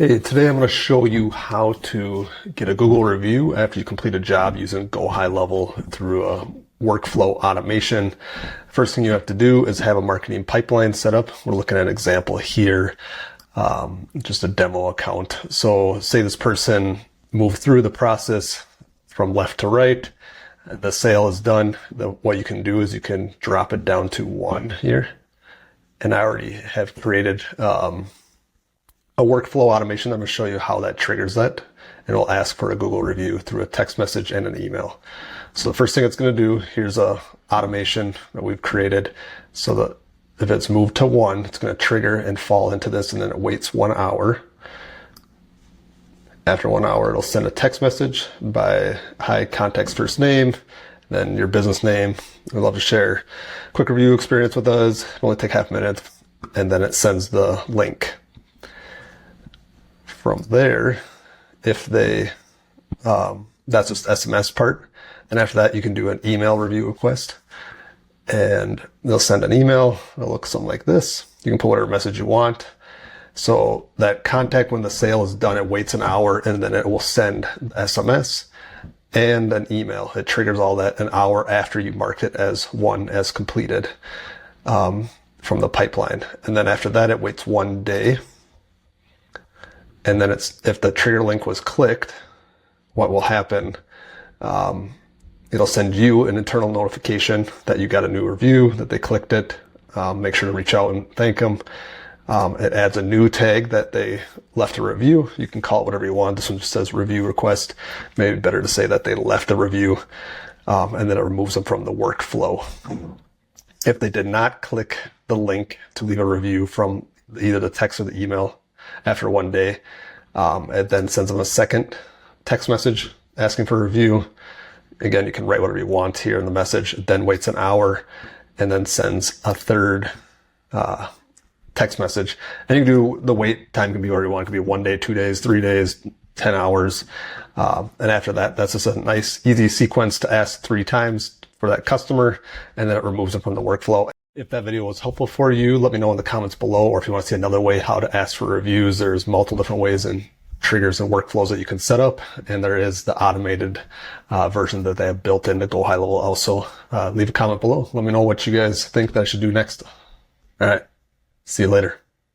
Hey, today I'm going to show you how to get a Google review after you complete a job using GoHighLevel through a workflow automation. First thing you have to do is have a marketing pipeline set up. We're looking at an example here, just a demo account. So say this person moved through the process from left to right. The sale is done. What you can do is you can drop it down to 1 here. And I already have created a workflow automation. I'm going to show you how that triggers that, and it'll ask for a Google review through a text message and an email. So the first thing it's going to do, here's a automation that we've created so that if it's moved to 1, it's going to trigger and fall into this, and then it waits 1 hour. After 1 hour, it'll send a text message by hi, contact's first name, then your business name. We'd love to share a quick review experience with us. It'll only take half a minute, and then it sends the link. From there, if they, that's just SMS part. And after that, you can do an email review request, and they'll send an email. It'll look something like this. You can put whatever message you want. So that contact, when the sale is done, it waits an hour, and then it will send SMS and an email. It triggers all that an hour after you marked it as 1 as completed from the pipeline. And then after that, it waits 1 day. And then if the trigger link was clicked, what will happen, it'll send you an internal notification that you got a new review, that they clicked it. Make sure to reach out and thank them. It adds a new tag that they left a review. You can call it whatever you want. This one just says review request. Maybe better to say that they left a review, and then it removes them from the workflow. If they did not click the link to leave a review from either the text or the email, after 1 day, it then sends them a second text message asking for a review. Again, you can write whatever you want here in the message. It then waits an hour and then sends a third text message. And you can do, the wait time can be whatever you want. It could be 1 day, 2 days, 3 days, 10 hours. And after that, that's just a nice, easy sequence to ask 3 times for that customer, and then it removes them from the workflow. If that video was helpful for you, let me know in the comments below, or if you want to see another way how to ask for reviews. There's multiple different ways and triggers and workflows that you can set up, and there is the automated version that they have built into GoHighLevel also. Leave a comment below. Let me know what you guys think that I should do next. All right. See you later.